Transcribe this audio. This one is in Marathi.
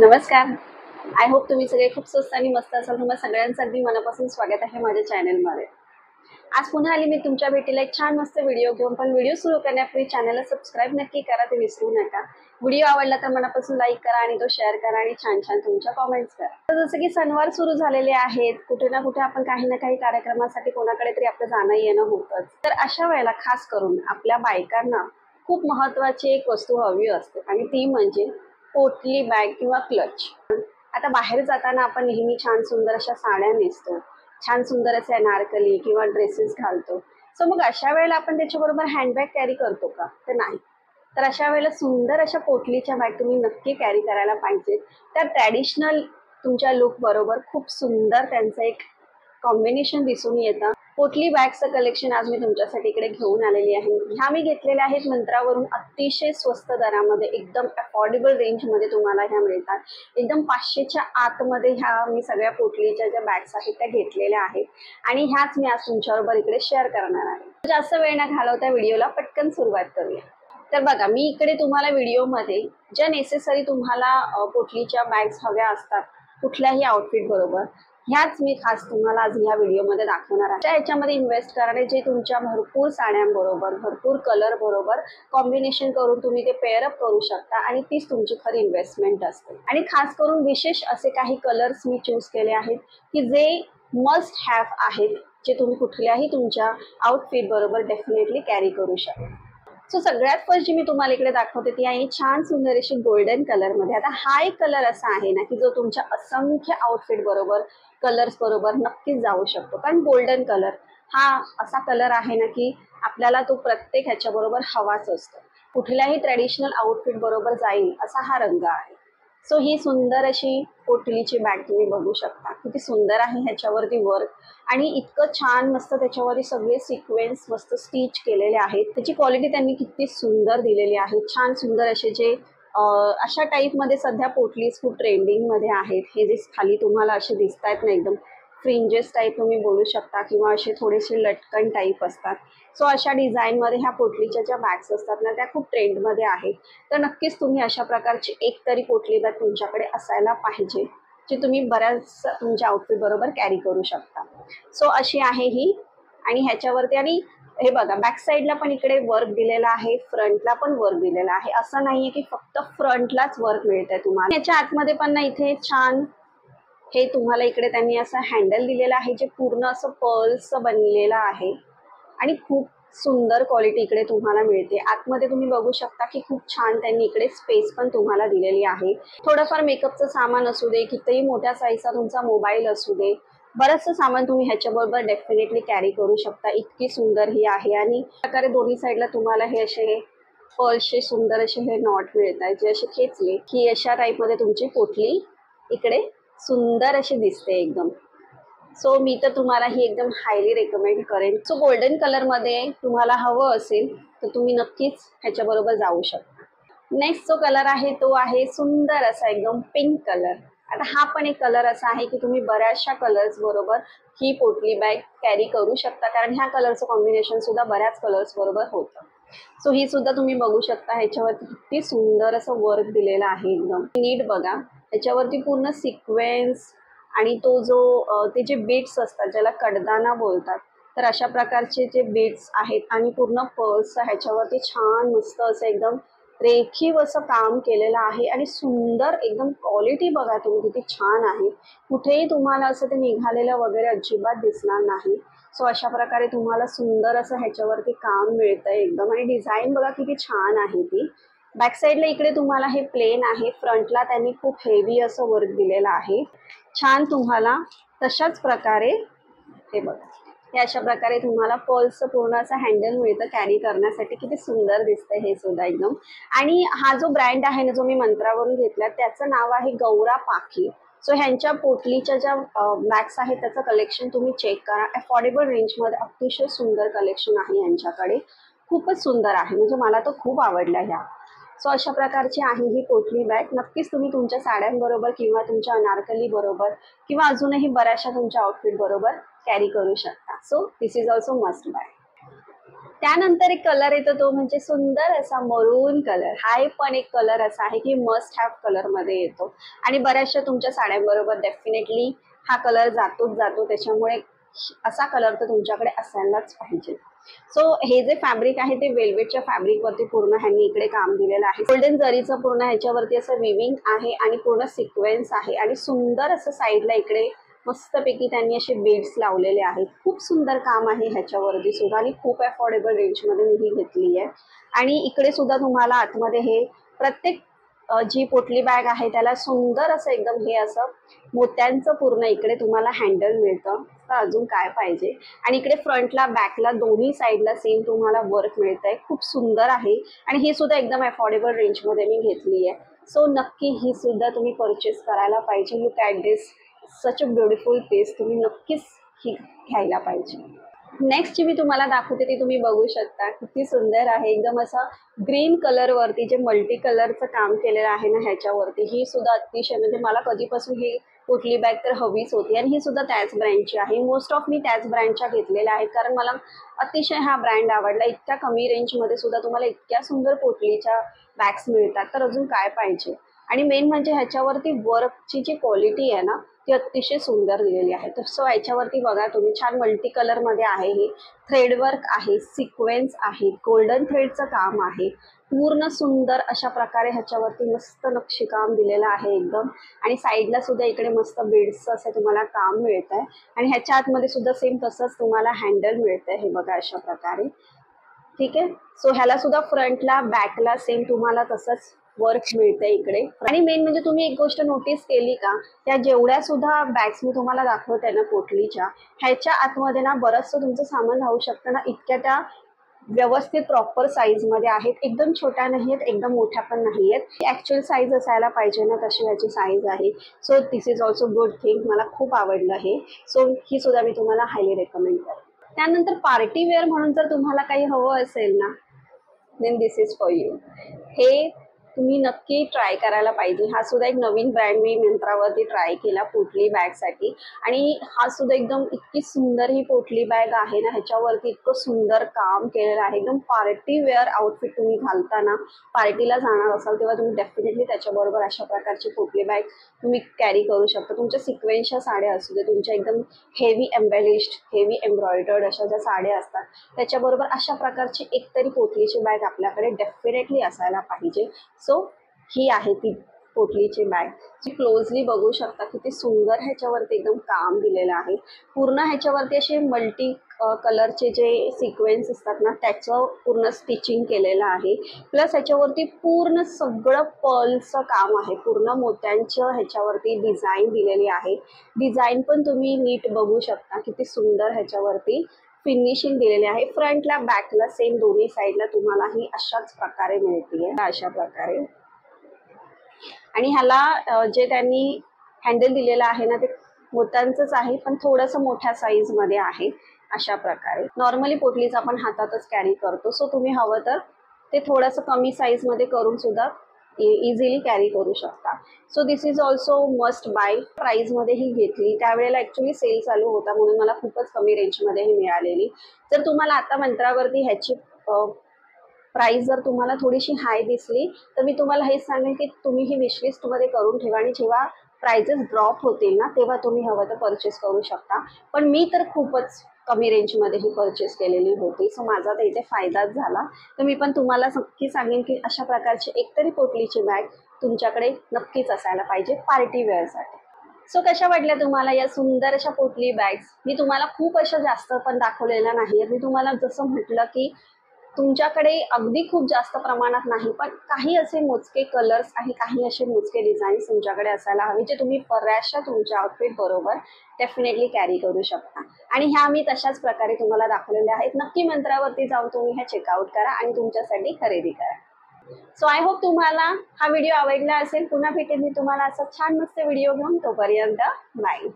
नमस्कार. आय होप तुम्ही सगळे खूप स्वस्त आणि मस्त असाल. तुम्हाला सगळ्यांचं अगदी मनापासून स्वागत आहे माझ्या चॅनलमध्ये. आज पुन्हा आली मी तुमच्या भेटीला एक छान मस्त व्हिडिओ घेऊन. पण व्हिडिओ सुरू करण्यापूर्वी चॅनलला सबस्क्राईब नक्की करा, ते विसरू नका. व्हिडिओ आवडला तर मनापासून लाईक करा आणि तो शेअर करा आणि छान छान तुमच्या कॉमेंट्स करा. तर जसं की सणवार सुरू झालेले आहेत, कुठे ना कुठे आपण काही ना काही कार्यक्रमासाठी कोणाकडे तरी आपलं जाणं येणं होतंच. तर अशा वेळेला खास करून आपल्या बायकांना खूप महत्त्वाची एक वस्तू हवी असते आणि ती म्हणजे पोटली बॅग किंवा क्लच. आता बाहेर जाताना आपण नेहमी छान सुंदर अशा साड्या नेसतो, छान सुंदर असे अनारकली किंवा ड्रेसेस घालतो. सो मग अशा वेळेला आपण त्याच्याबरोबर हँडबॅग कॅरी करतो का? तर नाही. तर अशा वेळेला सुंदर अशा पोटलीच्या बॅग तुम्ही नक्की कॅरी करायला पाहिजेत. त्या ट्रॅडिशनल तुमच्या लुक बरोबर खूप सुंदर त्यांचं एक कॉम्बिनेशन दिसून येतं. पोटली बॅगचं कलेक्शन आज मी तुमच्यासाठी इकडे घेऊन आलेली आहे. ह्या मी घेतलेल्या आहेत मंत्रावरून. अतिशय स्वस्त दरामध्ये, एकदम अफोर्डेबल रेंजमध्ये तुम्हाला ह्या मिळतात. एकदम 500च्या आतमध्ये ह्या मी सगळ्या पोटलीच्या ज्या बॅग्स आहेत त्या घेतलेल्या आहेत आणि ह्याच मी आज तुमच्याबरोबर इकडे शेअर करणार आहे. जास्त वेळ न घालवता व्हिडिओला पटकन सुरुवात करूया. तर बघा, मी इकडे तुम्हाला व्हिडिओमध्ये ज्या नेसेसरी तुम्हाला पोटलीच्या बॅग्स हव्या असतात कुठल्याही आउटफिट बरोबर, ह्याच मी खास तुम्हाला आज ह्या व्हिडिओमध्ये दाखवणार आहे. ह्याच्यामध्ये इन्व्हेस्ट करणे जे तुमच्या भरपूर साड्यांबरोबर, भरपूर कलर बरोबर कॉम्बिनेशन करून तुम्ही ते पेअरअप करू शकता आणि तीच तुमची खरी इन्व्हेस्टमेंट असते. आणि खास करून विशेष असे काही कलर्स मी चूज केले आहेत की जे मस्ट हॅव आहेत, जे तुम्ही कुठल्याही तुमच्या आउटफिट बरोबर डेफिनेटली कॅरी करू शकता. सो सगळ्यात फर्स्ट जी मी तुम्हाला इकडे दाखवते ती आहे छान सुंदर अशी गोल्डन कलरमध्ये. आता हा एक कलर असा आहे ना की जो तुमच्या असंख्य आउटफिट बरोबर, कलर्स बरोबर नक्कीच जाऊ शकतो. कारण गोल्डन कलर हा असा कलर आहे ना की आपल्याला तो प्रत्येक ह्याच्याबरोबर हवाच असतो. कुठल्याही ट्रेडिशनल आउटफिट बरोबर जाईल असा हा रंग आहे. सो ही सुंदर अशी पोटलीची बॅग तुम्ही बघू शकता, किती सुंदर आहे ह्याच्यावरती वर्क आणि इतकं छान मस्त त्याच्यावरती सगळे सिक्वेन्स मस्त स्टिच केलेले आहेत. त्याची क्वालिटी त्यांनी किती सुंदर दिलेली आहे. छान सुंदर असे जे अशा टाईपमध्ये सध्या पोटलीज खूप ट्रेंडिंगमध्ये आहेत. हे जे खाली तुम्हाला असे दिसत आहेत ना, एकदम फ्रिंजेस टाईप तुम्ही बोलू शकता किंवा असे थोडेसे लटकन टाईप असतात. सो अशा डिझाईनमध्ये ह्या पोटलीच्या ज्या बॅग्स असतात ना त्या खूप ट्रेंडमध्ये आहेत. तर नक्कीच तुम्ही अशा प्रकारची एक तरी पोटली बॅग तुमच्याकडे असायला पाहिजे, जी तुम्ही बऱ्याच तुमच्या आउटफिट बरोबर कॅरी करू शकता. सो अशी आहे ही. आणि ह्याच्यावरती आणि हे बघा, बॅक साईडला पण इकडे वर्क दिलेला आहे, फ्रंटला पण वर्क दिलेला आहे. असं नाहीये की फक्त फ्रंटलाच वर्क मिळतंय तुम्हाला. याच्या आतमध्ये पण ना इथे छान हे तुम्हाला इकडे त्यांनी असं हँडल दिलेलं आहे जे पूर्ण असं पर्ल्सचं बनलेलं आहे आणि खूप सुंदर क्वालिटी इकडे तुम्हाला मिळते. आतमध्ये तुम्ही बघू शकता की खूप छान त्यांनी इकडे स्पेस पण तुम्हाला दिलेली आहे. थोडंफार मेकअपचं सामान असू दे, कितीही मोठ्या साईजचा तुमचा मोबाईल असू दे, बरंचसं सामान तुम्ही ह्याच्याबरोबर डेफिनेटली कॅरी करू शकता. इतकी सुंदर ही आहे. आणि प्रकारे दोन्ही साईडला तुम्हाला हे असे पर्ल्सचे सुंदर असे हे नॉट मिळत आहेत, जे असे खेचले की अशा टाईपमध्ये तुमची पोटली इकडे सुंदर अशी दिसते एकदम. सो मी तर तुम्हाला ही एकदम हायली रेकमेंड करेन. सो गोल्डन कलरमध्ये तुम्हाला हवं असेल तर तुम्ही नक्कीच ह्याच्याबरोबर जाऊ शकता. नेक्स्ट जो कलर आहे तो आहे सुंदर असा एकदम पिंक कलर. आता हा पण एक कलर असा आहे की तुम्ही बऱ्याचशा कलर्स बरोबर ही पोटली बॅग कॅरी करू शकता, कारण ह्या कलरचं कॉम्बिनेशन सुद्धा बऱ्याच कलर्स बरोबर होतं. सो ही सुद्धा तुम्ही बघू शकता. ह्याच्यावरती किती सुंदर असं वर्क दिलेलं आहे. एकदम नीट बघा, त्याच्यावरती पूर्ण सिक्वेन्स आणि तो जो ते जे बीट्स असतात ज्याला कडदाना बोलतात, तर अशा प्रकारचे जे बीट्स आहेत आणि पूर्ण पर्स ह्याच्यावरती छान मस्त असं एकदम रेखीव असं काम केलेलं आहे. आणि सुंदर एकदम क्वालिटी बघा तुम्ही किती छान आहे. कुठेही तुम्हाला असं ते निघालेलं वगैरे अजिबात दिसणार नाही. सो अशा प्रकारे तुम्हाला सुंदर असं ह्याच्यावरती काम मिळतंय एकदम. आणि डिझाईन बघा किती छान आहे ती. बॅक साईडला इकडे तुम्हाला हे प्लेन आहे, फ्रंटला त्यांनी खूप हेवी असं वर्क दिलेलं आहे. छान तुम्हाला तशाच प्रकारे हे बघा, हे अशा प्रकारे तुम्हाला पर्ल्सचं पूर्ण असं हँडल मिळतं कॅरी करण्यासाठी. किती सुंदर दिसतंय हे सुद्धा एकदम. आणि हा जो ब्रँड आहे ना जो मी मंत्रावरून घेतला त्याचं नाव आहे गौरा पाखी. सो ह्यांच्या पोटलीच्या ज्या बॅग्स आहेत त्याचं कलेक्शन तुम्ही चेक करा. अफोर्डेबल रेंजमध्ये अतिशय सुंदर कलेक्शन आहे यांच्याकडे. खूपच सुंदर आहे, म्हणजे मला तर खूप आवडल्या ह्या. सो अशा प्रकारची आहे ही पोटली बॅग. नक्कीच तुम्ही तुमच्या साड्यांबरोबर किंवा तुमच्या अनारकली बरोबर किंवा अजूनही बऱ्याचशा तुमच्या आउटफिट बरोबर कॅरी करू शकता. So this is also must buy. त्यानंतर एक कलर येतो तो म्हणजे सुंदर असा मरून कलर. हा पण एक कलर असा आहे की मस्ट हॅव कलर मध्ये येतो आणि बऱ्याचशा तुमच्या साड्यांबरोबर डेफिनेटली हा कलर जातोच जातो. त्याच्यामुळे असा कलर तर तुमच्याकडे असायलाच पाहिजे. सो हे जे फॅब्रिक आहे ते वेल्वेटच्या फॅब्रिक वरती पूर्ण ह्यांनी इकडे काम दिलेलं आहे. गोल्डन जरीचं पूर्ण ह्याच्यावरती असं विविंग आहे आणि पूर्ण सिक्वेन्स आहे आणि सुंदर असं साईडला इकडे मस्तपैकी त्यांनी असे बीड्स लावलेले आहेत. खूप सुंदर काम आहे ह्याच्यावरती सुद्धा आणि खूप अफोर्डेबल रेंजमध्ये मी ही घेतली आहे. आणि इकडे सुद्धा तुम्हाला आतमध्ये हे प्रत्येक जी पोटली बॅग आहे त्याला सुंदर असं एकदम हे असं मोत्यांचं पूर्ण इकडे तुम्हाला हँडल मिळतं. तर अजून काय पाहिजे. आणि इकडे फ्रंटला बॅकला दोन्ही साईडला सेम तुम्हाला वर्क मिळतंय. खूप सुंदर आहे आणि ही सुद्धा एकदम अफोर्डेबल रेंजमध्ये मी घेतली आहे. सो नक्की ही सुद्धा तुम्ही परचेस करायला पाहिजे. Look at this, such a beautiful piece. तुम्ही नक्कीच ही घ्यायला पाहिजे. नेक्स्ट जी मी तुम्हाला दाखवते ती तुम्ही बघू शकता. किती सुंदर आहे. एकदम असं ग्रीन कलर वरती जे मल्टी कलरचं काम केलेलं आहे ना ह्याच्यावरती, ही सुद्धा अतिशय म्हणजे मला कधीपासून ही कुठली बॅग तर हवीच होती आणि ही सुद्धा त्याच ब्रँडची आहे. मोस्ट ऑफ मी त्याच ब्रँडच्या घेतलेल्या आहेत कारण मला अतिशय हा ब्रँड आवडला. इतक्या कमी रेंजमध्ये सुद्धा तुम्हाला इतक्या सुंदर पोटलीच्या बॅग्स मिळतात तर अजून काय पाहिजे. आणि मेन म्हणजे ह्याच्यावरती वर्कची जी क्वालिटी आहे ना ती अतिशय सुंदर दिलेली आहे. तर सो ह्याच्यावरती बघा तुम्ही छान मल्टी कलरमध्ये आहे. हे थ्रेड वर्क आहे, सिक्वेन्स आहे, गोल्डन थ्रेडचं काम आहे. पूर्ण सुंदर अशा प्रकारे ह्याच्यावरती मस्त नक्षीकाम दिलेलं आहे एकदम. आणि साईडला सुद्धा इकडे मस्त बीड्सचं असं तुम्हाला काम मिळत आहे आणि ह्याच्या आतमध्ये सुद्धा सेम तसंच तुम्हाला हँडल मिळतंय. हे बघा अशा प्रकारे. ठीक आहे. सो ह्याला सुद्धा फ्रंटला बॅकला सेम तुम्हाला तसंच वर्क मिळतंय इकडे. आणि मेन म्हणजे तुम्ही एक गोष्ट नोटीस केली का, त्या जेवढ्या सुद्धा बॅग्स मी तुम्हाला दाखवते ना पोटलीच्या, ह्याच्या आतमध्ये ना बरंचसं तुमचं सामान राहू शकतं ना. इतक्या त्या व्यवस्थित प्रॉपर साईज मध्ये आहेत. एकदम छोट्या नाही आहेत, एकदम मोठ्या पण नाही आहेत. ऍक्च्युअल साईज असायला पाहिजे ना तशी ह्याची साईज आहे. So this is also good thing. मला खूप आवडलं हे. सो ही सुद्धा मी तुम्हाला हायली रेकमेंड करेन. त्यानंतर पार्टी वेअर म्हणून जर तुम्हाला काही हवं असेल ना then this is for you. हे तुम्ही नक्की ट्राय करायला पाहिजे. हा सुद्धा एक नवीन ब्रँड मी मिंत्रावरती ट्राय केला पोटली बॅगसाठी आणि हा सुद्धा एकदम इतकी सुंदर ही पोटली बॅग आहे ना. ह्याच्यावरती इतकं सुंदर काम केलेलं आहे. एकदम पार्टी वेअर आउटफिट तुम्ही घालताना पार्टीला जाणार असाल तेव्हा तुम्ही डेफिनेटली त्याच्याबरोबर अशा प्रकारची पोटली बॅग तुम्ही कॅरी करू शकता. तुमच्या सिक्वेन्सच्या साड्या असू दे, तुमच्या एकदम हेवी एम्बेलिश्ड, हेवी एम्ब्रॉयडर्ड अशा ज्या साड्या असतात त्याच्याबरोबर अशा प्रकारची एकतरी पोटलीची बॅग आपल्याकडे डेफिनेटली असायला पाहिजे. सो ही आहे ती पोटलीची बॅग जी क्लोजली बघू शकता किती सुंदर ह्याच्यावरती एकदम काम दिलेलं आहे. पूर्ण ह्याच्यावरती असे मल्टी कलरचे जे सिक्वेन्स असतात ना त्याचं पूर्ण स्टिचिंग केलेलं आहे. प्लस ह्याच्यावरती पूर्ण सगळं पर्लचं काम आहे. पूर्ण मोत्यांचं ह्याच्यावरती डिझाईन दिलेली आहे. डिझाईन पण तुम्ही नीट बघू शकता किती सुंदर ह्याच्यावरती फिनिशिंग दिलेली आहे. फ्रंटला बॅकला सेम दोन्ही साईडला तुम्हाला ही अशाच प्रकारे मिळते. अशा प्रकारे. आणि ह्याला जे त्यांनी हँडल दिलेलं आहे ना ते मोत्यांचंच आहे पण थोडंसं मोठ्या साईज मध्ये आहे. अशा प्रकारे नॉर्मली पोटलीच आपण हातातच कॅरी करतो. सो तुम्ही हवं तर ते थोडंसं कमी साईज मध्ये करून सुद्धा इझिली कॅरी करू शकता. So this is also must buy. Price मध्ये ही घेतली त्यावेळेला ऍक्च्युली सेल चालू होता म्हणून मला खूपच कमी रेंजमध्ये ही मिळालेली. जर तुम्हाला आता मंत्रावरती ह्याची प्राइस जर तुम्हाला थोडीशी हाय दिसली तर मी तुम्हाला हेच सांगेन की तुम्ही ही विशलिस्टमध्ये करून ठेवा आणि जेव्हा प्राइजेस ड्रॉप होतील ना तेव्हा तुम्ही हवं तर परचेस करू शकता. पण मी तर खूपच कमी रेंजमध्ये ही परचेस केलेली होती. सो माझा तर इथे फायदाच झाला. तर मी पण तुम्हाला नक्की सांगेन की अशा प्रकारची एकतरी पोटलीची बॅग तुमच्याकडे नक्कीच असायला पाहिजे पार्टी वेअरसाठी. सो कशा वाटल्या तुम्हाला या सुंदर अशा पोटली बॅग्स. मी तुम्हाला खूप अशा जास्त पण दाखवलेल्या नाही. मी तुम्हाला जसं म्हटलं की तुमच्याकडे अगदी खूप जास्त प्रमाणात नाही पण काही असे मोजके कलर्स आणि काही असे मोजके डिझाईन्स तुमच्याकडे असायला हवे जे तुम्ही बऱ्याचशा तुमच्या आउटफिट बरोबर डेफिनेटली कॅरी करू शकता. आणि ह्या मी तशाच प्रकारे तुम्हाला दाखवलेल्या आहेत. नक्की मंत्रावरती जाऊन तुम्ही ह्या चेकआउट करा आणि तुमच्यासाठी खरेदी करा. सो आय होप तुम्हाला हा व्हिडिओ आवडला असेल. पुन्हा भेटेन मी तुम्हाला असं छान मस्त व्हिडिओ घेऊन. तोपर्यंत बाय.